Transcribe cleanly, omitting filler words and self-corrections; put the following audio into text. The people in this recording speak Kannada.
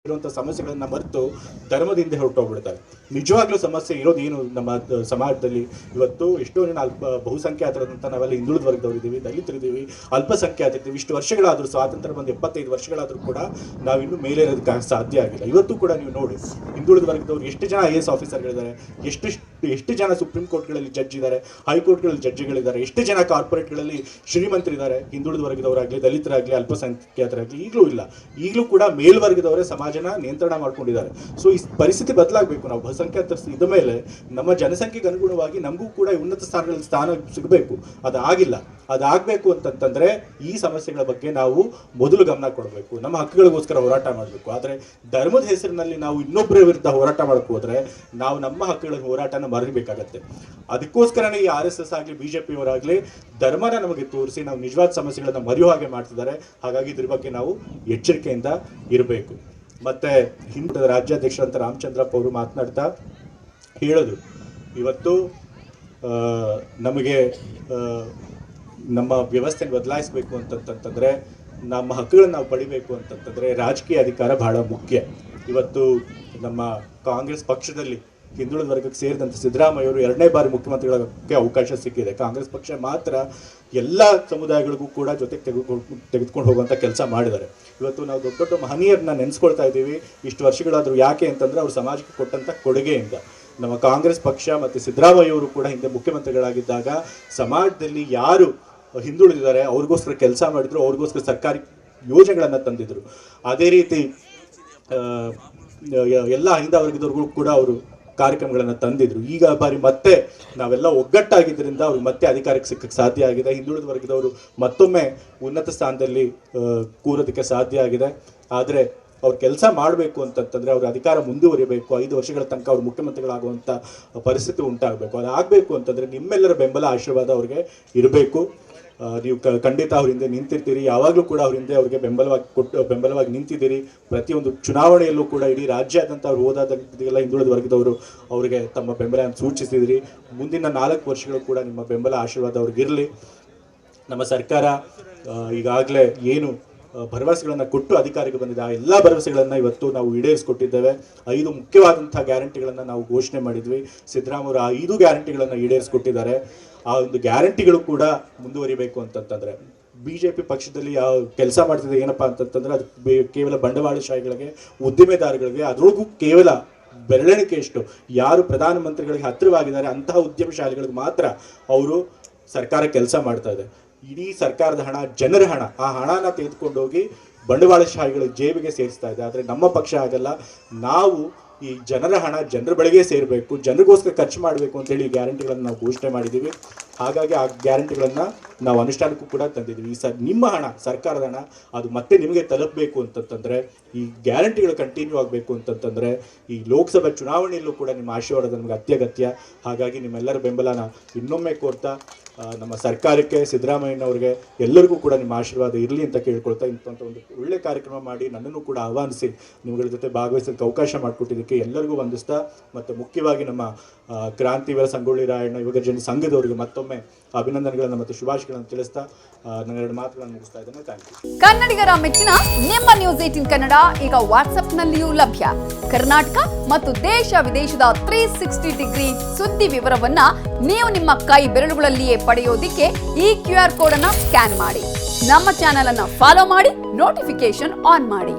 ಇರುವಂಥ ಸಮಸ್ಯೆಗಳನ್ನ ಮರೆತು ಧರ್ಮದಿಂದ ಹೊರಟೋಗ್ಬಿಡ್ತಾರೆ. ನಿಜವಾಗ್ಲೂ ಸಮಸ್ಯೆ ಇರೋದು ಏನು ನಮ್ಮ ಸಮಾಜದಲ್ಲಿ ಇವತ್ತು ಎಷ್ಟೋ ಜನ ಬಹುಸಂಖ್ಯಾತರಂತ ನಾವೆಲ್ಲ ಹಿಂದುಳಿದ ವರ್ಗದವರಿದ್ದೀವಿ, ದಲಿತರಿದ್ದೀವಿ, ಅಲ್ಪಸಂಖ್ಯಾತರಿದ್ದೀವಿ. ಇಷ್ಟು ವರ್ಷಗಳಾದರೂ ಸ್ವಾತಂತ್ರ್ಯ ಬಂದು 75 ವರ್ಷಗಳಾದರೂ ಕೂಡ ನಾವಿನ್ನೂ ಮೇಲೆ ಇರೋದಕ್ಕೆ ಸಾಧ್ಯ ಆಗಿಲ್ಲ. ಇವತ್ತು ಕೂಡ ನೀವು ನೋಡಿ ಹಿಂದುಳಿದ ವರ್ಗದವರು ಎಷ್ಟು ಜನ IAS ಆಫೀಸರ್ಗಳಿದ್ದಾರೆ, ಎಷ್ಟು ಜನ ಸುಪ್ರೀಂ ಕೋರ್ಟ್ಗಳಲ್ಲಿ ಜಡ್ಜ್ ಇದ್ದಾರೆ, ಹೈಕೋರ್ಟ್ಗಳಲ್ಲಿ ಜಡ್ಜ್ಗಳಿದ್ದಾರೆ, ಎಷ್ಟು ಜನ ಕಾರ್ಪೊರೇಟ್ಗಳಲ್ಲಿ ಶ್ರೀಮಂತರಿದ್ದಾರೆ. ಹಿಂದುಳಿದ ವರ್ಗದವರಾಗಲಿ, ದಲಿತರಾಗಲಿ, ಅಲ್ಪಸಂಖ್ಯಾತರಾಗಲಿ ಈಗಲೂ ಕೂಡ ಮೇಲ್ವರ್ಗದವರೇ ಸಮಾಜನ ನಿಯಂತ್ರಣ ಮಾಡ್ಕೊಂಡಿದ್ದಾರೆ. ಸೊ ಈ ಪರಿಸ್ಥಿತಿ ಬದಲಾಗಬೇಕು. ನಾವು ಬಹುಸಂಖ್ಯಾತ ಇದ್ದ ಮೇಲೆ ನಮ್ಮ ಜನಸಂಖ್ಯೆಗೆ ಅನುಗುಣವಾಗಿ ನಮಗೂ ಕೂಡ ಉನ್ನತ ಸ್ಥಾನಗಳಲ್ಲಿ ಸ್ಥಾನ ಸಿಗಬೇಕು. ಅದಾಗಬೇಕು ಅಂತಂತಂದ್ರೆ ಈ ಸಮಸ್ಯೆಗಳ ಬಗ್ಗೆ ನಾವು ಮೊದಲು ಗಮನ ಕೊಡಬೇಕು, ನಮ್ಮ ಹಕ್ಕುಗಳಿಗೋಸ್ಕರ ಹೋರಾಟ ಮಾಡಬೇಕು. ಆದರೆ ಧರ್ಮದ ಹೆಸರಿನಲ್ಲಿ ನಾವು ಇನ್ನೊಬ್ಬರ ವಿರುದ್ಧ ಹೋರಾಟ ಮಾಡಕ್ಕೆ ಹೋದ್ರೆ ನಾವು ನಮ್ಮ ಹಕ್ಕುಗಳ ಹೋರಾಟನ ಮರಬೇಕಾಗತ್ತೆ. ಅದಕ್ಕೋಸ್ಕರನೇ ಈ RSS ಆಗಲಿ, BJP ಅವರಾಗಲಿ ಧರ್ಮನ ನಮಗೆ ತೋರಿಸಿ ನಾವು ನಿಜವಾದ ಸಮಸ್ಯೆಗಳನ್ನ ಮರೆಯೋ ಹಾಗೆ ಮಾಡ್ತಿದ್ದಾರೆ. ಹಾಗಾಗಿ ಇದ್ರ ಬಗ್ಗೆ ನಾವು ಎಚ್ಚರಿಕೆಯಿಂದ ಇರಬೇಕು. ಮತ್ತೆ ಹಿಂದೆ ರಾಜ್ಯಾಧ್ಯಕ್ಷರಂತ ರಾಮಚಂದ್ರಪ್ಪ ಅವರು ಮಾತನಾಡ್ತಾ ಹೇಳೋದು, ಇವತ್ತು ನಮಗೆ ನಮ್ಮ ವ್ಯವಸ್ಥೆನ ಬದಲಾಯಿಸಬೇಕು ಅಂತಂತಂದ್ರೆ, ನಮ್ಮ ಹಕ್ಕುಗಳನ್ನ ನಾವು ಪಡಿಬೇಕು ಅಂತಂತಂದ್ರೆ ರಾಜಕೀಯ ಅಧಿಕಾರ ಬಹಳ ಮುಖ್ಯ. ಇವತ್ತು ನಮ್ಮ ಕಾಂಗ್ರೆಸ್ ಪಕ್ಷದಲ್ಲಿ ಹಿಂದುಳಿದ ವರ್ಗಕ್ಕೆ ಸೇರಿದಂತೆ ಸಿದ್ದರಾಮಯ್ಯ ಅವರು 2ನೇ ಬಾರಿ ಮುಖ್ಯಮಂತ್ರಿಗಳಕ್ಕೆ ಅವಕಾಶ ಸಿಕ್ಕಿದೆ. ಕಾಂಗ್ರೆಸ್ ಪಕ್ಷ ಮಾತ್ರ ಎಲ್ಲ ಸಮುದಾಯಗಳಿಗೂ ಕೂಡ ಜೊತೆಗೆ ತೆಗೆದುಕೊಂಡು ಹೋಗುವಂಥ ಕೆಲಸ ಮಾಡಿದ್ದಾರೆ. ಇವತ್ತು ನಾವು ದೊಡ್ಡ ದೊಡ್ಡ ಮಹನೀಯರನ್ನ ನೆನೆಸ್ಕೊಳ್ತಾ ಇದ್ದೀವಿ ಇಷ್ಟು ವರ್ಷಗಳಾದರೂ. ಯಾಕೆ ಅಂತಂದ್ರೆ ಅವರು ಸಮಾಜಕ್ಕೆ ಕೊಟ್ಟಂಥ ಕೊಡುಗೆಯಿಂದ. ನಮ್ಮ ಕಾಂಗ್ರೆಸ್ ಪಕ್ಷ ಮತ್ತು ಸಿದ್ದರಾಮಯ್ಯ ಅವರು ಕೂಡ ಹಿಂದೆ ಮುಖ್ಯಮಂತ್ರಿಗಳಾಗಿದ್ದಾಗ ಸಮಾಜದಲ್ಲಿ ಯಾರು ಹಿಂದುಳಿದಿದ್ದಾರೆ ಅವ್ರಿಗೋಸ್ಕರ ಕೆಲಸ ಮಾಡಿದ್ರು, ಅವ್ರಿಗೋಸ್ಕರ ಸರ್ಕಾರಿ ಯೋಜನೆಗಳನ್ನು ತಂದಿದ್ರು. ಅದೇ ರೀತಿ ಎಲ್ಲ ಹಿಂದ ವರ್ಗದವ್ರಿಗೂ ಕೂಡ ಅವರು ಕಾರ್ಯಕ್ರಮಗಳನ್ನು ತಂದಿದ್ರು. ಈಗ ಬಾರಿ ಮತ್ತೆ ನಾವೆಲ್ಲ ಒಗ್ಗಟ್ಟಾಗಿದ್ದರಿಂದ ಅವ್ರಿಗೆ ಮತ್ತೆ ಅಧಿಕಾರಕ್ಕೆ ಸಿಕ್ಕಕ್ಕೆ ಸಾಧ್ಯ ಆಗಿದೆ. ಹಿಂದುಳಿದ ವರ್ಗದವರು ಮತ್ತೊಮ್ಮೆ ಉನ್ನತ ಸ್ಥಾನದಲ್ಲಿ ಕೂರೋದಕ್ಕೆ ಸಾಧ್ಯ ಆಗಿದೆ. ಆದರೆ ಅವ್ರು ಕೆಲಸ ಮಾಡಬೇಕು ಅಂತಂತಂದ್ರೆ ಅವ್ರ ಅಧಿಕಾರ ಮುಂದುವರಿಬೇಕು. 5 ವರ್ಷಗಳ ತನಕ ಅವ್ರು ಮುಖ್ಯಮಂತ್ರಿಗಳಾಗುವಂಥ ಪರಿಸ್ಥಿತಿ ಉಂಟಾಗಬೇಕು. ಅದಾಗಬೇಕು ಅಂತಂದ್ರೆ ನಿಮ್ಮೆಲ್ಲರ ಬೆಂಬಲ, ಆಶೀರ್ವಾದ ಅವ್ರಿಗೆ ಇರಬೇಕು. ನೀವು ಖಂಡಿತ ಅವ್ರ ಹಿಂದೆ ನಿಂತಿರ್ತೀರಿ. ಯಾವಾಗಲೂ ಕೂಡ ಅವ್ರ ಹಿಂದೆ ಅವ್ರಿಗೆ ಬೆಂಬಲವಾಗಿ ನಿಂತಿದ್ದೀರಿ. ಪ್ರತಿಯೊಂದು ಚುನಾವಣೆಯಲ್ಲೂ ಕೂಡ ಇಡೀ ರಾಜ್ಯಾದ್ಯಂತ ಅವ್ರು ಹೋದಾಗೆಲ್ಲ ಹಿಂದುಳಿದ ವರ್ಗದವರು ಅವರಿಗೆ ತಮ್ಮ ಬೆಂಬಲ ಸೂಚಿಸಿದಿರಿ. ಮುಂದಿನ 4 ವರ್ಷಗಳು ಕೂಡ ನಿಮ್ಮ ಬೆಂಬಲ, ಆಶೀರ್ವಾದ ಅವ್ರಿಗಿರಲಿ. ನಮ್ಮ ಸರ್ಕಾರ ಈಗಾಗಲೇ ಏನು ಭರವಸೆಗಳನ್ನು ಕೊಟ್ಟು ಅಧಿಕಾರಕ್ಕೆ ಬಂದಿದೆ, ಆ ಎಲ್ಲ ಭರವಸೆಗಳನ್ನು ಇವತ್ತು ನಾವು ಈಡೇರಿಸಿಕೊಟ್ಟಿದ್ದೇವೆ. 5 ಮುಖ್ಯವಾದಂಥ ಗ್ಯಾರಂಟಿಗಳನ್ನು ನಾವು ಘೋಷಣೆ ಮಾಡಿದ್ವಿ. ಸಿದ್ದರಾಮಯ್ಯ ಆ 5 ಗ್ಯಾರಂಟಿಗಳನ್ನು ಈಡೇರಿಸಿಕೊಟ್ಟಿದ್ದಾರೆ. ಆ ಒಂದು ಗ್ಯಾರಂಟಿಗಳು ಕೂಡ ಮುಂದುವರಿಬೇಕು ಅಂತಂತಂದ್ರೆ BJP ಪಕ್ಷದಲ್ಲಿ ಯಾವ ಕೆಲಸ ಮಾಡ್ತಿದೆ ಏನಪ್ಪಾ ಅಂತಂತಂದ್ರೆ ಅದು ಕೇವಲ ಬಂಡವಾಳಶಾಹಿಗಳಿಗೆ, ಉದ್ದಿಮೆದಾರಗಳಿಗೆ, ಅದರೊಳಗೂ ಕೇವಲ ಬೆರಳೆಣಿಕೆಯಷ್ಟು ಯಾರು ಪ್ರಧಾನಮಂತ್ರಿಗಳಿಗೆ ಹತ್ತಿರವಾಗಿದ್ದಾರೆ ಅಂತಹ ಉದ್ಯಮಶಾಲಿಗಳಿಗೆ ಮಾತ್ರ ಅವರು ಸರ್ಕಾರ ಕೆಲಸ ಮಾಡ್ತಾ ಇದೆ. ಇಡೀ ಸರ್ಕಾರದ ಹಣ ಜನರ ಹಣ. ಆ ಹಣನ ತೆಗೆದುಕೊಂಡೋಗಿ ಬಂಡವಾಳಶಾಹಿಗಳ ಜೇಬಿಗೆ ಸೇರಿಸ್ತಾ ಇದೆ. ಆದರೆ ನಮ್ಮ ಪಕ್ಷ ಆಗಲ್ಲ. ನಾವು ಈ ಜನರ ಹಣ ಜನರ ಬಳಿಗೆ ಸೇರಬೇಕು, ಜನರಿಗೋಸ್ಕರ ಖರ್ಚು ಮಾಡಬೇಕು ಅಂತೇಳಿ ಈ ಗ್ಯಾರಂಟಿಗಳನ್ನು ನಾವು ಘೋಷಣೆ ಮಾಡಿದ್ದೀವಿ. ಹಾಗಾಗಿ ಆ ಗ್ಯಾರಂಟಿಗಳನ್ನು ನಾವು ಅನುಷ್ಠಾನಕ್ಕೂ ಕೂಡ ತಂದಿದ್ದೀವಿ. ನಿಮ್ಮ ಹಣ, ಸರ್ಕಾರದ ಹಣ, ಅದು ಮತ್ತೆ ನಿಮಗೆ ತಲುಪಬೇಕು ಅಂತಂತಂದರೆ, ಈ ಗ್ಯಾರಂಟಿಗಳು ಕಂಟಿನ್ಯೂ ಆಗಬೇಕು ಅಂತಂತಂದರೆ ಈ ಲೋಕಸಭಾ ಚುನಾವಣೆಯಲ್ಲೂ ಕೂಡ ನಿಮ್ಮ ಆಶೀರ್ವಾದ ನಮಗೆ ಅತ್ಯಗತ್ಯ. ಹಾಗಾಗಿ ನಿಮ್ಮೆಲ್ಲರ ಬೆಂಬಲನ ಇನ್ನೊಮ್ಮೆ ಕೋರ್ತಾ ನಮ್ಮ ಸರ್ಕಾರಕ್ಕೆ, ಸಿದ್ದರಾಮಯ್ಯನವ್ರಿಗೆ ಎಲ್ಲರಿಗೂ ಕೂಡ ನಿಮ್ಮ ಆಶೀರ್ವಾದ ಇರಲಿ ಅಂತ ಕೇಳ್ಕೊಳ್ತಾ ಇಂಥ ಒಂದು ಒಳ್ಳೆ ಕಾರ್ಯಕ್ರಮ ಮಾಡಿ ನನ್ನನ್ನು ಕೂಡ ಆಹ್ವಾನಿಸಿ ನಿಮ್ಮಗಳ ಜೊತೆ ಭಾಗವಹಿಸೋಕ್ಕೆ ಅವಕಾಶ ಮಾಡಿಕೊಟ್ಟಿದ್ದಕ್ಕೆ ಎಲ್ಲರಿಗೂ ವಂದಿಸ್ತಾ, ಮತ್ತು ಮುಖ್ಯವಾಗಿ ನಮ್ಮ ಕ್ರಾಂತಿವೀರ ಸಂಗೊಳ್ಳಿ ರಾಯಣ್ಣ ಯುವಜನ ಸಂಘದವರಿಗೆ ಮತ್ತೊಮ್ಮೆ ಅಭಿನಂದನೆಗಳನ್ನು ಮತ್ತು ಶುಭಾಶಯಗಳನ್ನು ತಿಳಿಸ್ತಾ ನನ್ನ 2 ಮಾತುಗಳನ್ನು ಮುಗಿಸ್ತಾ ಇದ್ದೇನೆ. Thank you. ಕನ್ನಡಿಗರ ಮೆಚ್ಚಿನ ನಿಮ್ಮ ನ್ಯೂಸ್ 18 ಕನ್ನಡ ಈಗ ವಾಟ್ಸ್ಆಪ್ನಲ್ಲಿಯೂ ಲಭ್ಯ. ಕರ್ನಾಟಕ ಮತ್ತು ದೇಶ ವಿದೇಶದ 360 ಡಿಗ್ರಿ ಸುದ್ದಿ ವಿವರವನ್ನ ನೀವು ನಿಮ್ಮ ಕೈ ಬೆರಳುಗಳಲ್ಲಿಯೇ ಪಡೆಯೋದಿಕ್ಕೆ ಈ QR ಕೋಡ್ ಅನ್ನ ಸ್ಕ್ಯಾನ್ ಮಾಡಿ. ನಮ್ಮ ಚಾನೆಲ್ ಅನ್ನ ಫಾಲೋ ಮಾಡಿ, ನೋಟಿಫಿಕೇಶನ್ ಆನ್ ಮಾಡಿ.